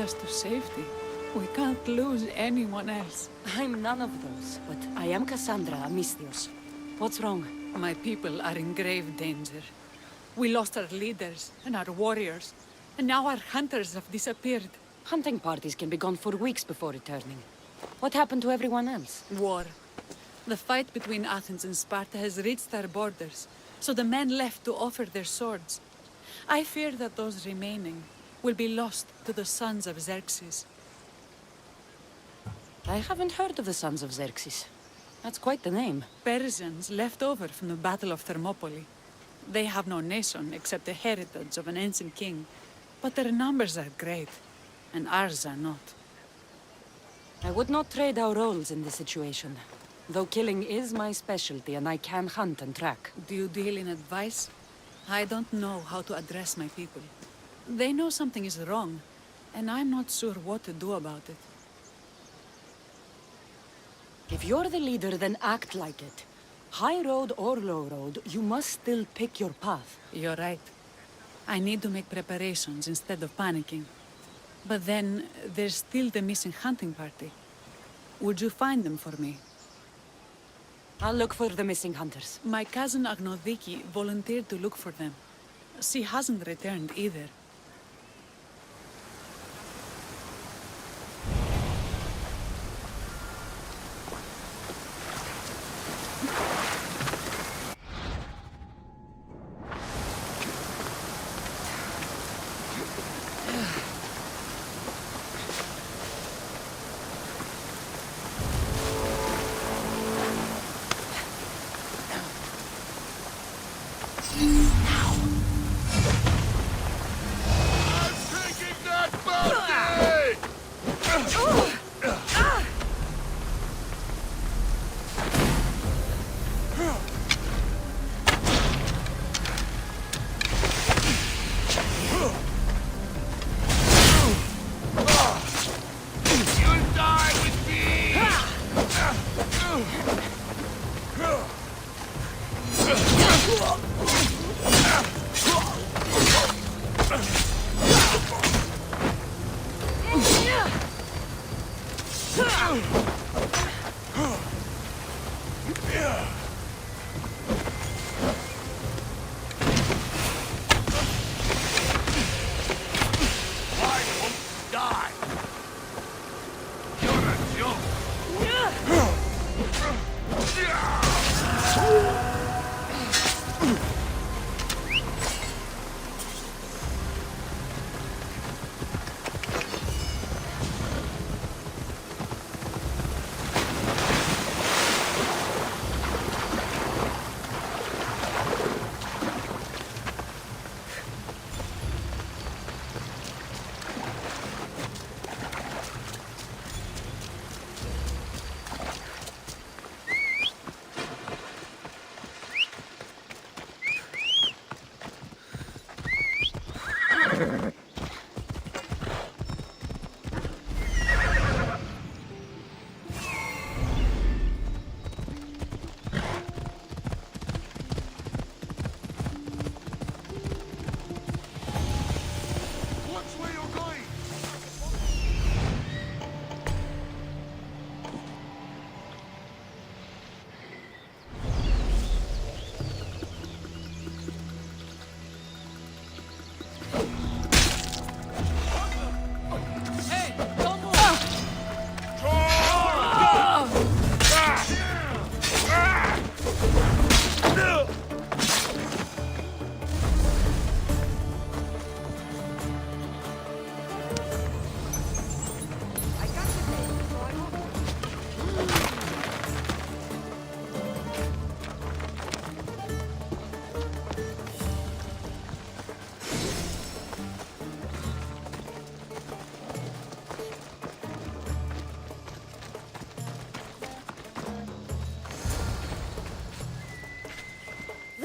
us to safety. We can't lose anyone else. I'm none of those, but I am Cassandra Amistios. What's wrong? My people are in grave danger. We lost our leaders and our warriors, and now our hunters have disappeared. Hunting parties can be gone for weeks before returning. What happened to everyone else? War. The fight between Athens and Sparta has reached our borders, so the men left to offer their swords. I fear that those remaining will be lost to the sons of Xerxes. I haven't heard of the Sons of Xerxes. That's quite the name. Persians left over from the Battle of Thermopylae. They have no nation except the heritage of an ancient king, but their numbers are great, and ours are not. I would not trade our roles in this situation. Though killing is my specialty and I can hunt and track. Do you deal in advice? I don't know how to address my people. They know something is wrong, and I'm not sure what to do about it. If you're the leader, then act like it. High road or low road, you must still pick your path. You're right. I need to make preparations instead of panicking. But then, there's still the missing hunting party. Would you find them for me? I'll look for the missing hunters. My cousin Agnodiki volunteered to look for them. She hasn't returned either.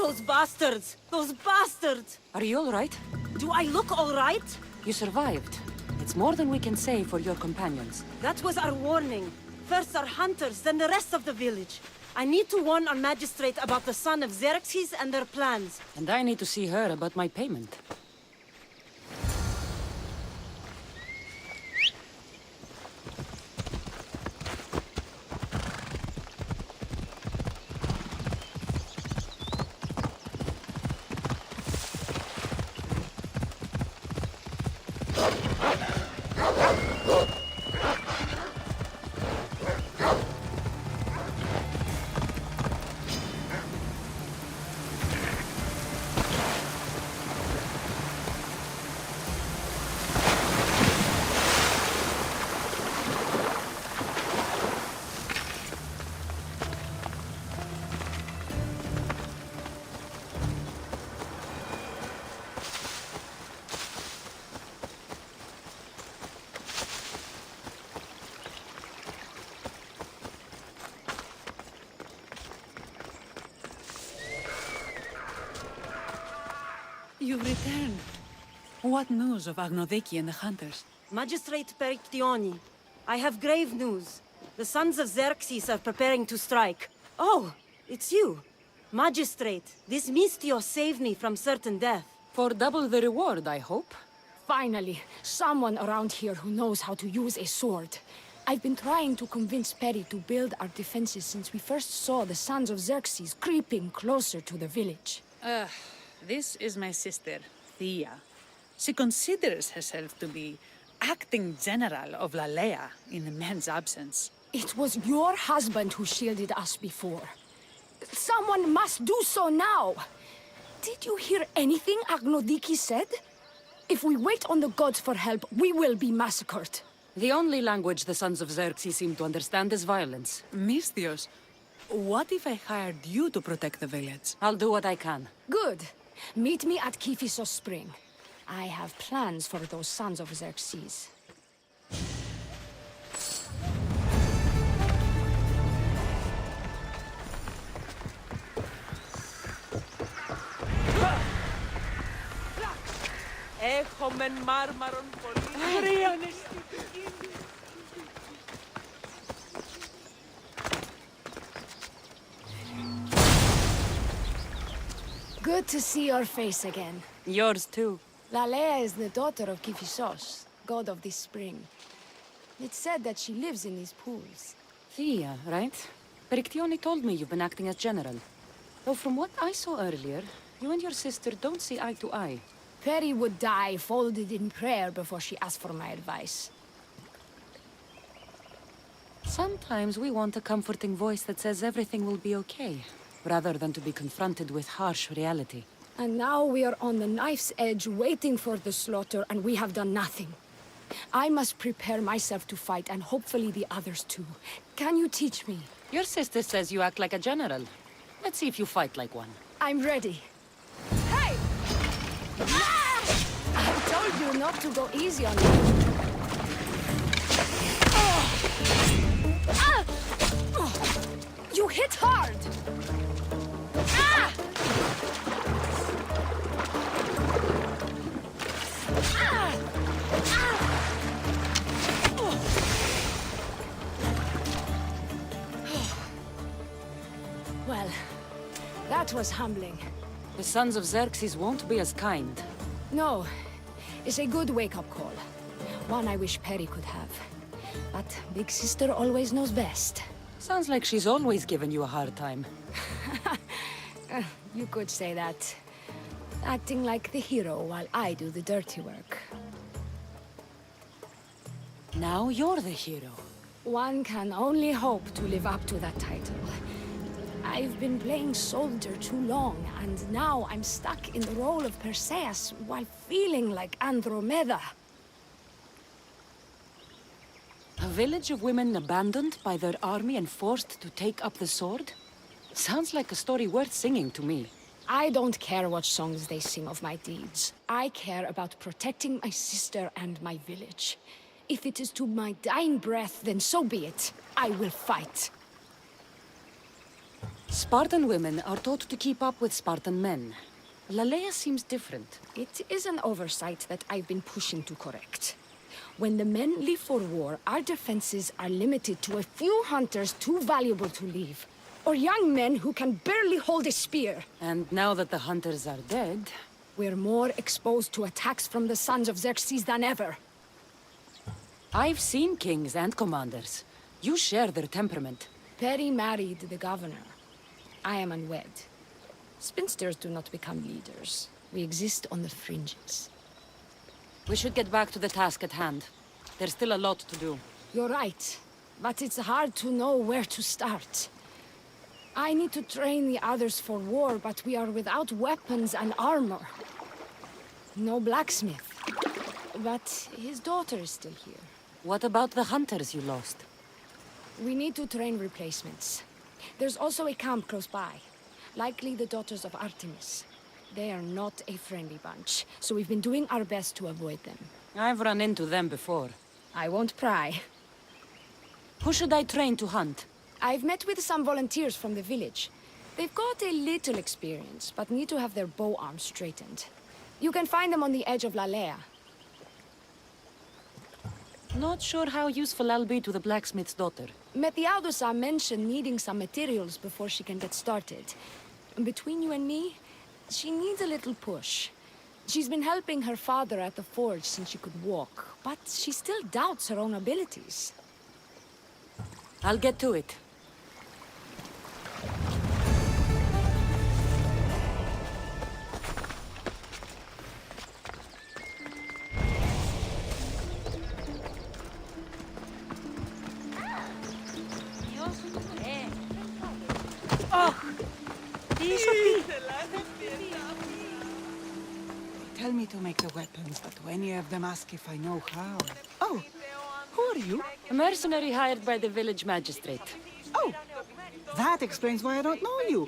Those bastards! Those bastards! Are you all right? Do I look all right? You survived. It's more than we can say for your companions. That was our warning. First our hunters, then the rest of the village. I need to warn our magistrate about the son of Xerxes and their plans. And I need to see her about my payment. You've returned. What news of Agnodiki and the hunters? Magistrate Perictioni, I have grave news. The sons of Xerxes are preparing to strike. Oh, it's you. Magistrate, this Mistio saved me from certain death. For double the reward, I hope. Finally, someone around here who knows how to use a sword. I've been trying to convince Peri to build our defenses since we first saw the sons of Xerxes creeping closer to the village. This is my sister, Thea. She considers herself to be acting general of Lalaia in the man's absence. It was your husband who shielded us before. Someone must do so now! Did you hear anything Agnodiki said? If we wait on the gods for help, we will be massacred. The only language the sons of Xerxes seem to understand is violence. Mistios, what if I hired you to protect the village? I'll do what I can. Good. Meet me at Kiphisos Spring. I have plans for those sons of Xerxes. Έχομεν μάρμαρον πολύ αγρίαν εστί. Good to see your face again. Yours too. Lalaia is the daughter of Kiphisos, god of this spring. It's said that she lives in these pools. Thea, right? Perictioni told me you've been acting as general. Though from what I saw earlier, you and your sister don't see eye to eye. Peri would die folded in prayer before she asked for my advice. Sometimes we want a comforting voice that says everything will be okay, rather than to be confronted with harsh reality. And now we are on the knife's edge waiting for the slaughter, and we have done nothing. I must prepare myself to fight, and hopefully the others too. Can you teach me? Your sister says you act like a general. Let's see if you fight like one. I'm ready. Hey! Ah! I told you not to go easy on me. Ah! Oh, you hit hard! Ah! Ah! Ah! Oh. Well, that was humbling. The sons of Xerxes won't be as kind. No, it's a good wake-up call. One I wish Peri could have. But Big Sister always knows best. Sounds like she's always given you a hard time. You could say that. Acting like the hero while I do the dirty work. Now you're the hero. One can only hope to live up to that title. I've been playing soldier too long, and now I'm stuck in the role of Perseus while feeling like Andromeda. A village of women abandoned by their army and forced to take up the sword? Sounds like a story worth singing to me. I don't care what songs they sing of my deeds. I care about protecting my sister and my village. If it is to my dying breath, then so be it. I will fight. Spartan women are taught to keep up with Spartan men. Lalaia seems different. It is an oversight that I've been pushing to correct. When the men leave for war, our defenses are limited to a few hunters too valuable to leave. Or young men who can barely hold a spear. And now that the hunters are dead... We're more exposed to attacks from the sons of Xerxes than ever. I've seen kings and commanders. You share their temperament. Peri married the governor. I am unwed. Spinsters do not become leaders. We exist on the fringes. We should get back to the task at hand. There's still a lot to do. You're right, but it's hard to know where to start. I need to train the others for war, but we are without weapons and armor. No blacksmith. But his daughter is still here. What about the hunters you lost? We need to train replacements. There's also a camp close by. Likely the daughters of Artemis. They are not a friendly bunch, so we've been doing our best to avoid them. I've run into them before. I won't pry. Who should I train to hunt? I've met with some volunteers from the village. They've got a little experience, but need to have their bow arms straightened. You can find them on the edge of Lalaia. Not sure how useful I'll be to the blacksmith's daughter. Methiadusa mentioned needing some materials before she can get started. Between you and me, she needs a little push. She's been helping her father at the forge since she could walk, but she still doubts her own abilities. I'll get to it. Tell me to make the weapons, but when any of them ask if I know how... Oh, who are you? A mercenary hired by the village magistrate. Oh, that explains why I don't know you.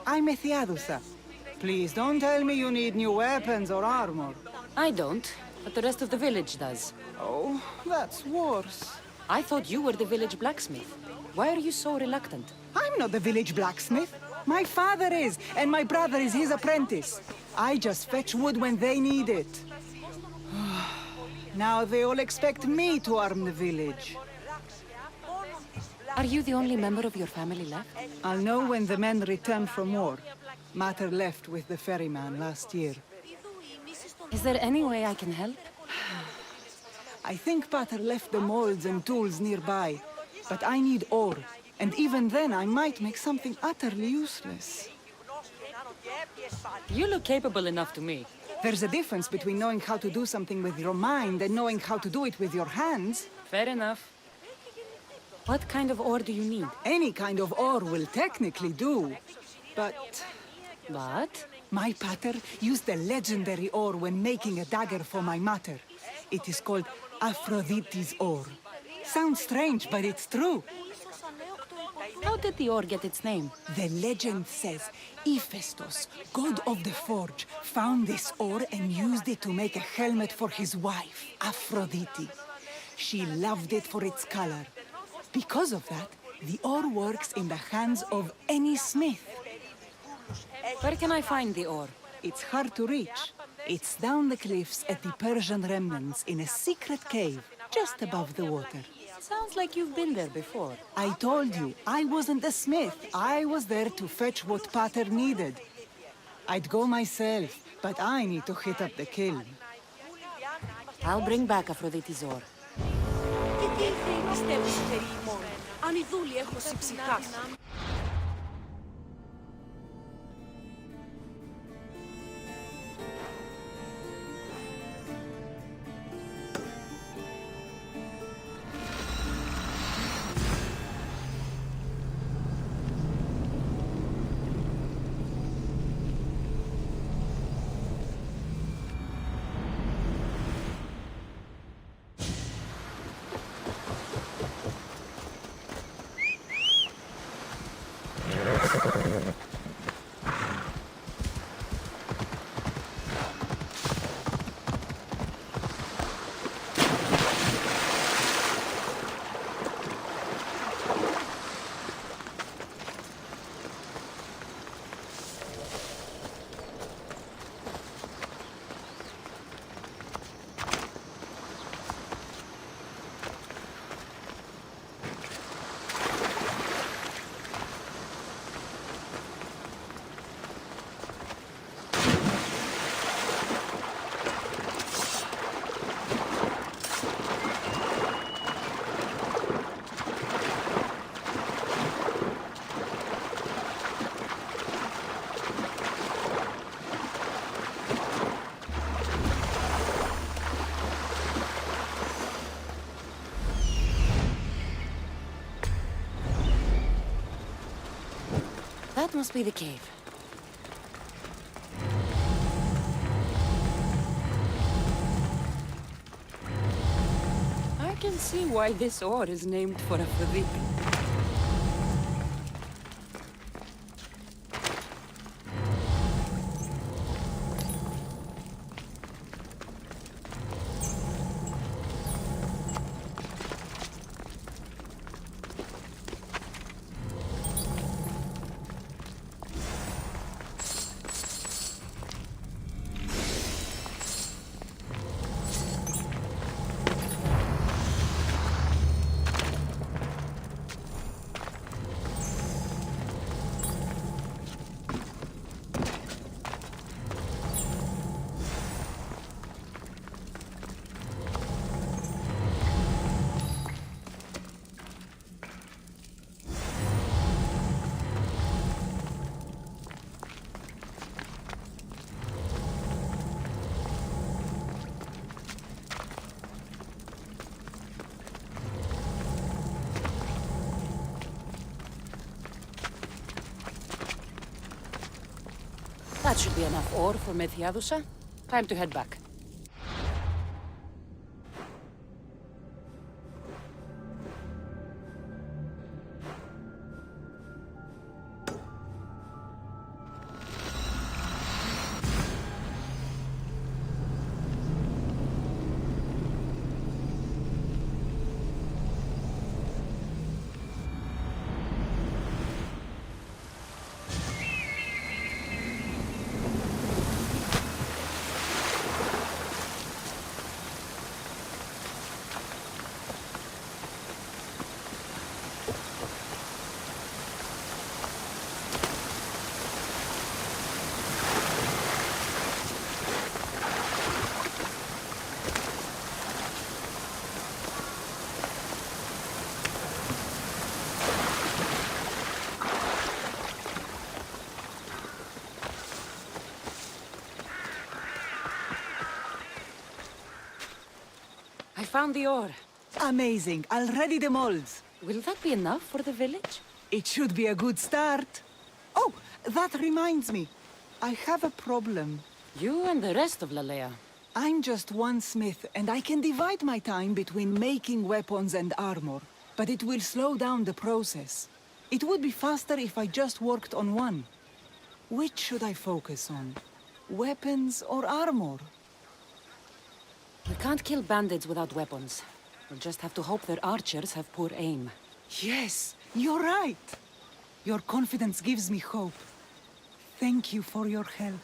I'm Methiadusa. Please don't tell me you need new weapons or armor. I don't, but the rest of the village does. Oh, that's worse. I thought you were the village blacksmith. Why are you so reluctant? I'm not the village blacksmith. My father is, and my brother is his apprentice. I just fetch wood when they need it. Now they all expect me to arm the village. Are you the only member of your family left? I'll know when the men return from war. Mater left with the ferryman last year. Is there any way I can help? I think Pater left the molds and tools nearby, but I need ore. And even then, I might make something utterly useless. You look capable enough to me. There's a difference between knowing how to do something with your mind and knowing how to do it with your hands. Fair enough. What kind of ore do you need? Any kind of ore will technically do. But What? my pater used the legendary ore when making a dagger for my mater. It is called Aphrodite's ore. Sounds strange, but it's true. How did the ore get its name? The legend says Hephaestus, god of the forge, found this ore and used it to make a helmet for his wife, Aphrodite. She loved it for its color. Because of that, the ore works in the hands of any smith. Where can I find the ore? It's hard to reach. It's down the cliffs at the Persian remnants in a secret cave, just above the water. Sounds like you've been there before. I told you, I wasn't a smith. I was there to fetch what Pater needed. I'd go myself, but I need to hit up the kiln. I'll bring back Aphrodite's ore. Αν οι δούλοι έχουν συμψυχάσει. That must be the cave. I can see why this ore is named for Aphrodite. That should be enough ore for Methiadusa. Time to head back. I found the ore. Amazing. I'll ready the molds. Will that be enough for the village? It should be a good start. Oh, that reminds me. I have a problem. You and the rest of Lalaia. I'm just one smith, and I can divide my time between making weapons and armor. But it will slow down the process. It would be faster if I just worked on one. Which should I focus on? Weapons or armor? We can't kill bandits without weapons. We'll just have to hope their archers have poor aim. Yes, you're right. Your confidence gives me hope. Thank you for your help.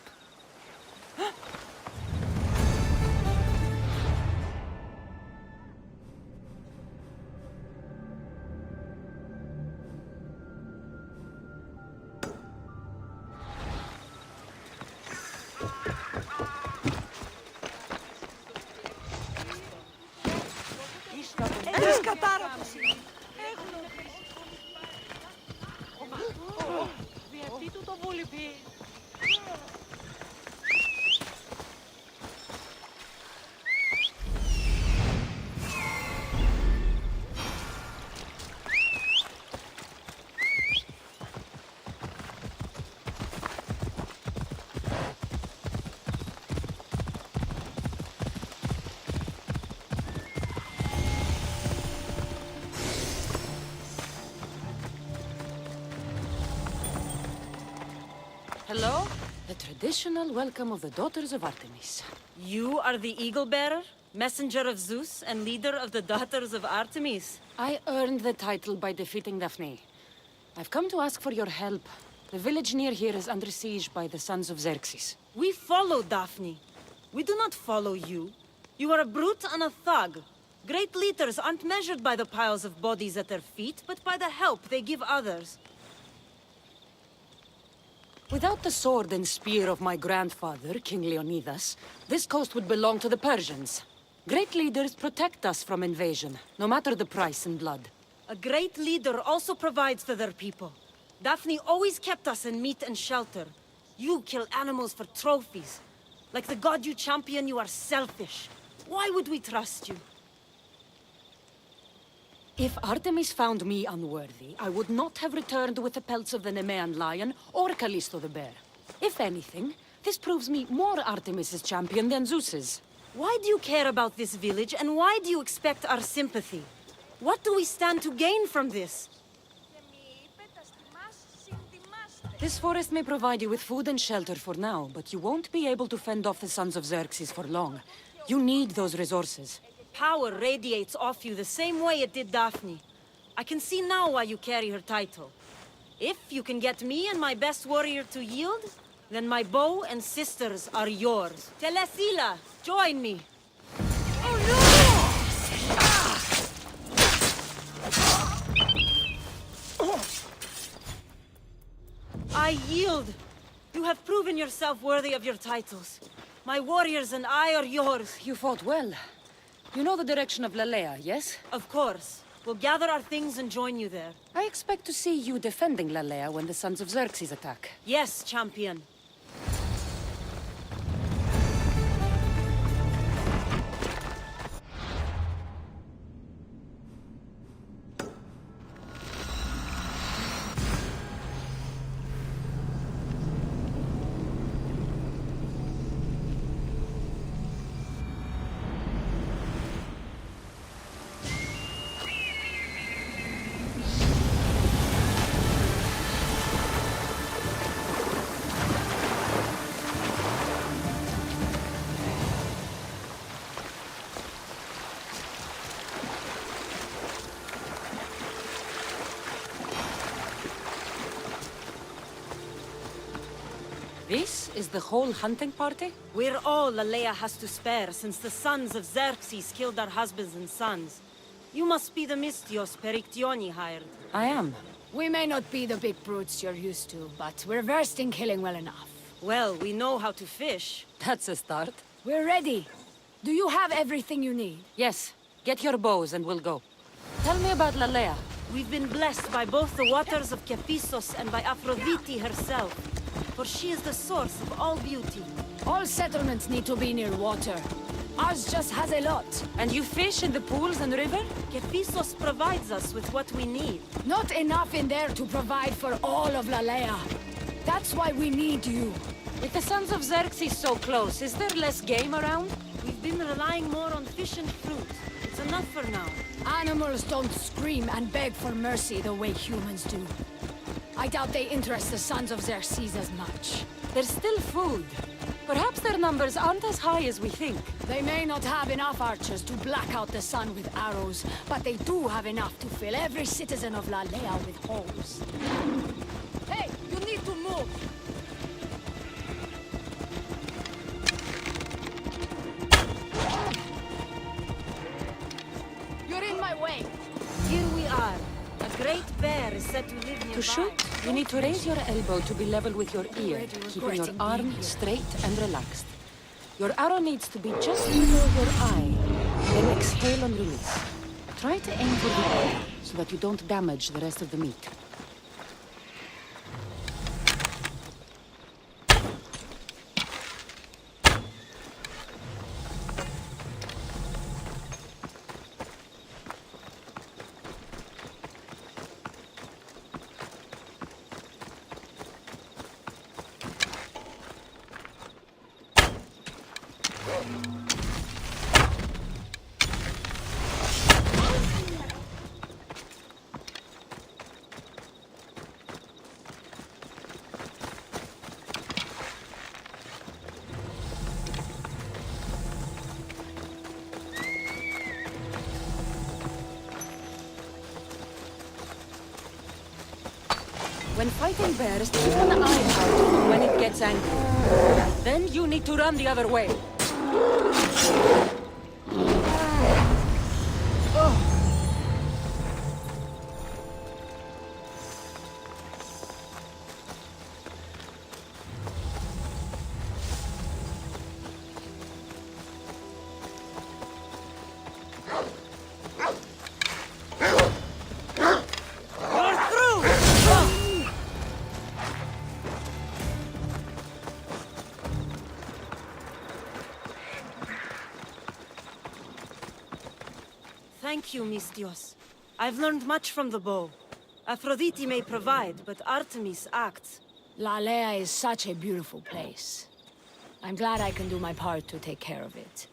Hello? The traditional welcome of the daughters of Artemis. You are the Eagle Bearer, messenger of Zeus, and leader of the daughters of Artemis. I earned the title by defeating Daphne. I've come to ask for your help. The village near here is under siege by the sons of Xerxes. We follow Daphne. We do not follow you. You are a brute and a thug. Great leaders aren't measured by the piles of bodies at their feet, but by the help they give others. Without the sword and spear of my grandfather, King Leonidas, this coast would belong to the Persians. Great leaders protect us from invasion, no matter the price in blood. A great leader also provides for their people. Daphne always kept us in meat and shelter. You kill animals for trophies. Like the god you champion, you are selfish. Why would we trust you? If Artemis found me unworthy, I would not have returned with the pelts of the Nemean lion or Callisto the bear. If anything, this proves me more Artemis's champion than Zeus's. Why do you care about this village, and why do you expect our sympathy? What do we stand to gain from this? This forest may provide you with food and shelter for now, but you won't be able to fend off the sons of Xerxes for long. You need those resources. Power radiates off you the same way it did Daphne. I can see now why you carry her title. If you can get me and my best warrior to yield, then my bow and sisters are yours. Telesila, join me. I yield. You have proven yourself worthy of your titles. My warriors and I are yours. You fought well. You know the direction of Lalaia, yes? Of course. We'll gather our things and join you there. I expect to see you defending Lalaia when the sons of Xerxes attack. Yes, champion. This is the whole hunting party? We're all Lalaia has to spare since the sons of Xerxes killed our husbands and sons. You must be the Mystios Perictioni hired. I am. We may not be the big brutes you're used to, but we're versed in killing well enough. Well, we know how to fish. That's a start. We're ready. Do you have everything you need? Yes. Get your bows and we'll go. Tell me about Lalaia. We've been blessed by both the waters of Kephissos and by Aphrodite herself. For she is the source of all beauty. All settlements need to be near water. Ours just has a lot. And you fish in the pools and river? Kephissos provides us with what we need. Not enough in there to provide for all of Lalaia. That's why we need you. With the sons of Xerxes so close, is there less game around? We've been relying more on fish and fruit. It's enough for now. Animals don't scream and beg for mercy the way humans do. I doubt they interest the sons of Xerxes as much. There's still food. Perhaps their numbers aren't as high as we think. They may not have enough archers to black out the sun with arrows, but they do have enough to fill every citizen of Lalaia with holes. Hey, you need to move! You're in my way! Here we are. A great bear is said to live nearby. To shoot, you need to raise your elbow to be level with your ear, keeping your arm straight and relaxed. Your arrow needs to be just below your eye. Then exhale and release. Try to aim for the eye, so that you don't damage the rest of the meat. When fighting bears, keep an eye out when it gets angry. Then you need to run the other way. Thank you, Mystios. I've learned much from the bow. Aphrodite may provide, but Artemis acts. Lalaia is such a beautiful place. I'm glad I can do my part to take care of it.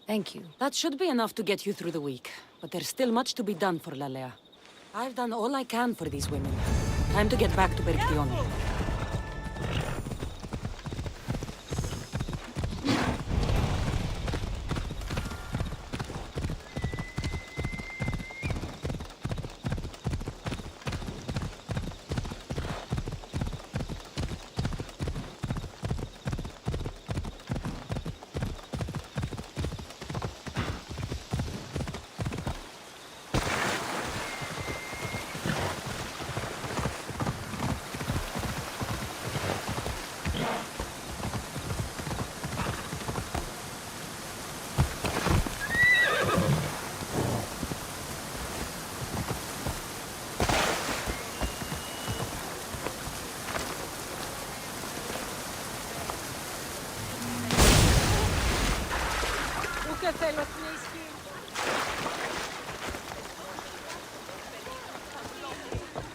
Thank you. That should be enough to get you through the week. But there's still much to be done for Lalaia. I've done all I can for these women. Time to get back to Perictione.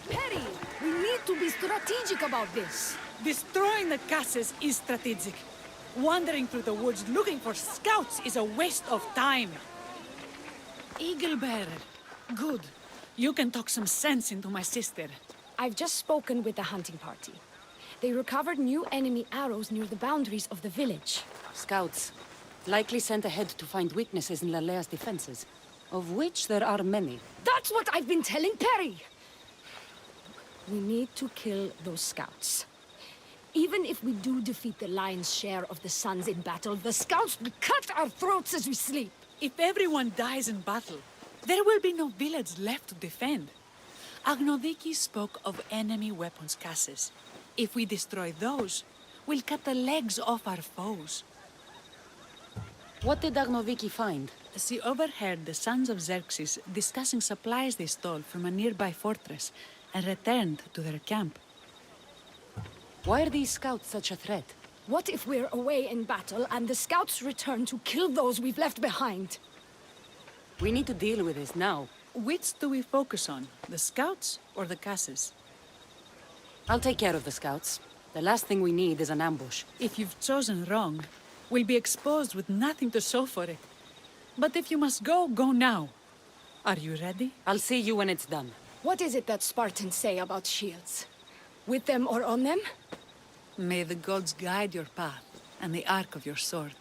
Perry, we need to be strategic about this. Destroying the castles is strategic. Wandering through the woods looking for scouts is a waste of time. Eagle Bearer. Good. You can talk some sense into my sister. I've just spoken with the hunting party. They recovered new enemy arrows near the boundaries of the village. Scouts. Likely sent ahead to find weaknesses in Lalaia's defenses. Of which there are many. That's what I've been telling Perry! We need to kill those scouts. Even if we do defeat the lion's share of the Suns in battle, the scouts will cut our throats as we sleep. If everyone dies in battle, there will be no village left to defend. Agnodiki spoke of enemy weapons caches. If we destroy those, we'll cut the legs off our foes. What did Agnoviki find? She overheard the sons of Xerxes discussing supplies they stole from a nearby fortress and returned to their camp. Why are these scouts such a threat? What if we're away in battle and the scouts return to kill those we've left behind? We need to deal with this now. Which do we focus on, the scouts or the caches? I'll take care of the scouts. The last thing we need is an ambush. If you've chosen wrong, we'll be exposed with nothing to show for it. But if you must go, go now. Are you ready? I'll see you when it's done. What is it that Spartans say about shields? With them or on them? May the gods guide your path and the arc of your sword.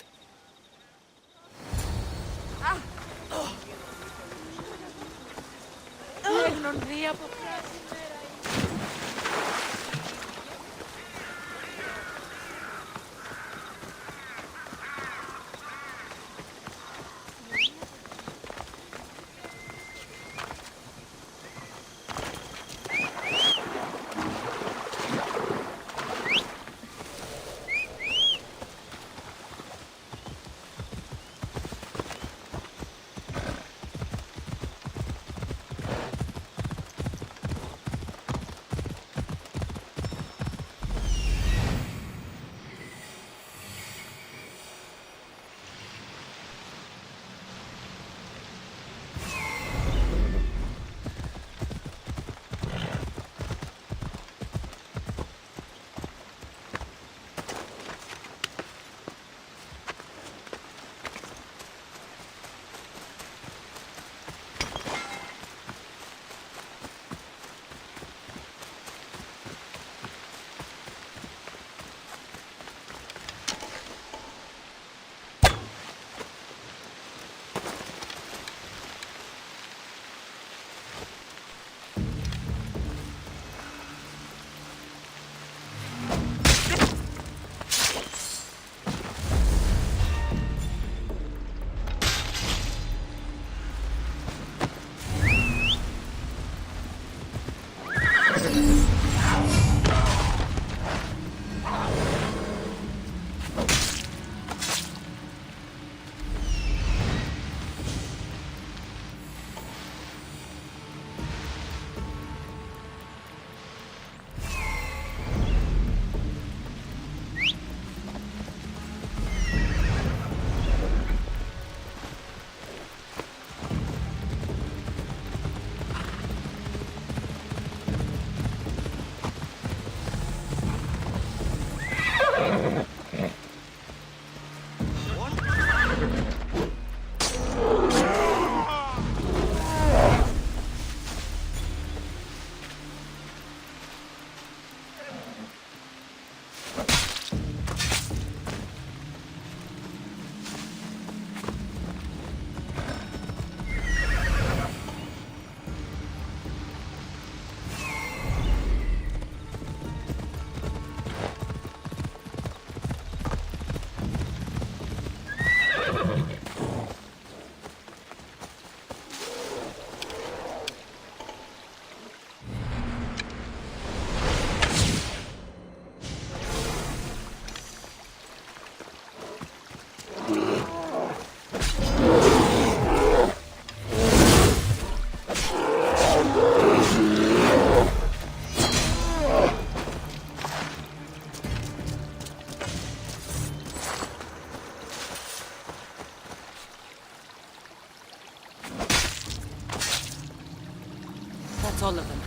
That's all of them.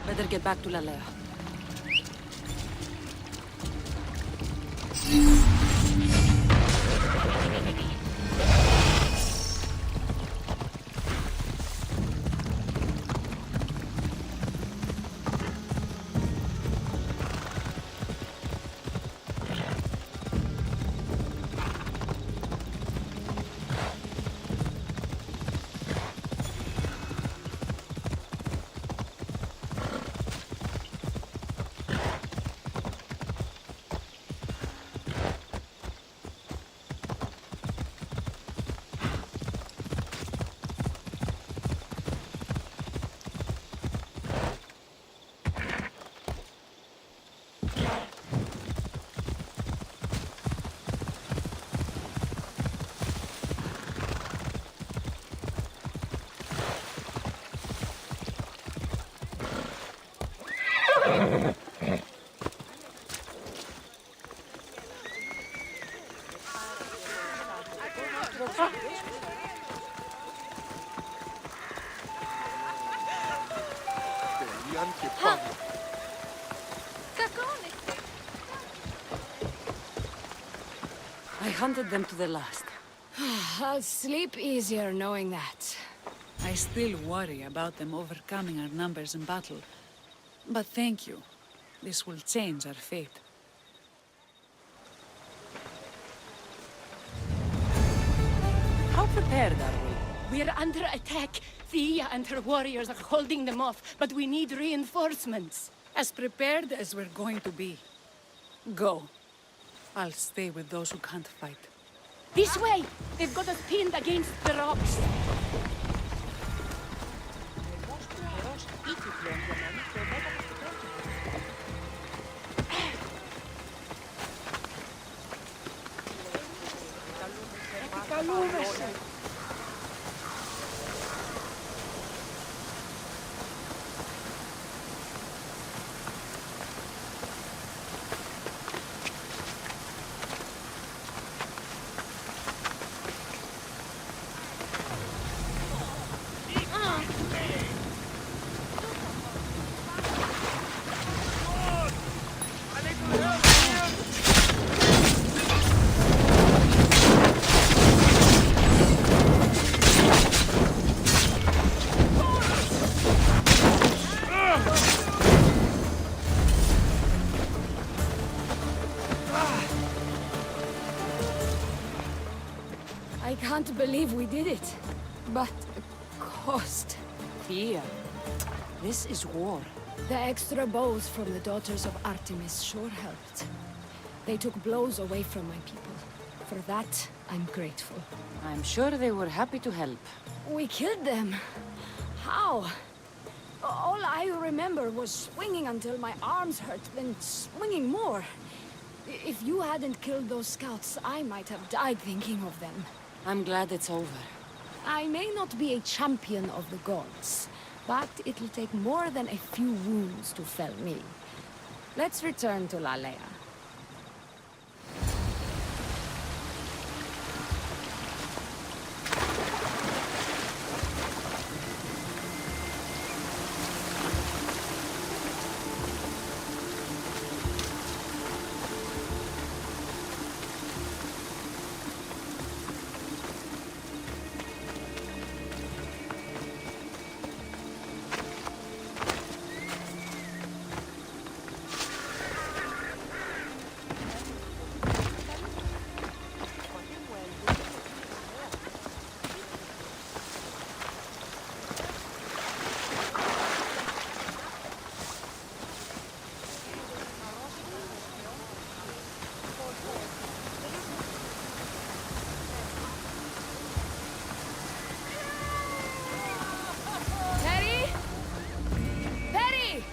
Better get back to Lalaia. I hunted them to the last. I'll sleep easier knowing that. I still worry about them overcoming our numbers in battle. But thank you. This will change our fate. How prepared are we? We're under attack. Thea and her warriors are holding them off, but we need reinforcements. As prepared as we're going to be. Go. I'll stay with those who can't fight. This way! They've got us pinned against the rocks. I can't believe we did it. But the cost. Thea, this is war. The extra bows from the daughters of Artemis sure helped. They took blows away from my people. For that, I'm grateful. I'm sure they were happy to help. We killed them. How? All I remember was swinging until my arms hurt, then swinging more. If you hadn't killed those scouts, I might have died thinking of them. I'm glad it's over. I may not be a champion of the gods, but it'll take more than a few wounds to fell me. Let's return to Lalaia.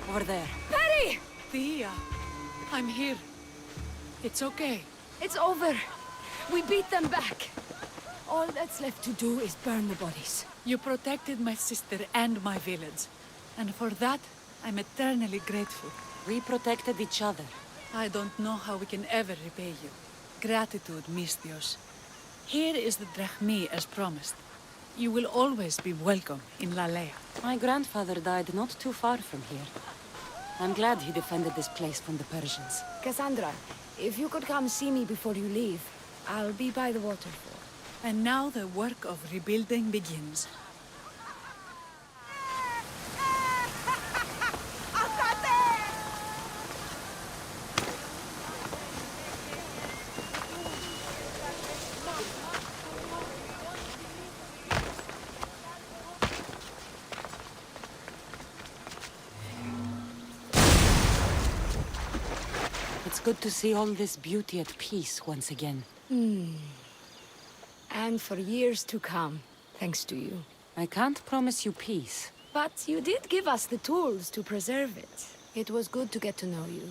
Over there. Perry! Thea, I'm here. It's okay. It's over. We beat them back. All that's left to do is burn the bodies. You protected my sister and my village. And for that, I'm eternally grateful. We protected each other. I don't know how we can ever repay you. Gratitude, Misthios. Here is the drachmi as promised. You will always be welcome in Lalaia. My grandfather died not too far from here. I'm glad he defended this place from the Persians. Cassandra, if you could come see me before you leave, I'll be by the waterfall. And now the work of rebuilding begins. It's good to see all this beauty at peace once again. And for years to come, thanks to you. I can't promise you peace. But you did give us the tools to preserve it. It was good to get to know you.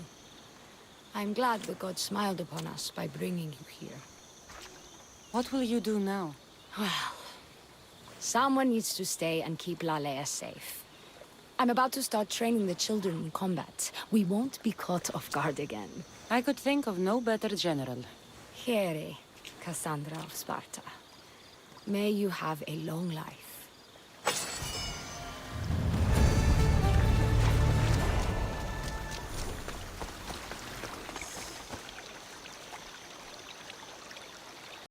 I'm glad the gods smiled upon us by bringing you here. What will you do now? Well, someone needs to stay and keep Lalaia safe. I'm about to start training the children in combat. We won't be caught off guard again. I could think of no better general. Here, Cassandra of Sparta. May you have a long life.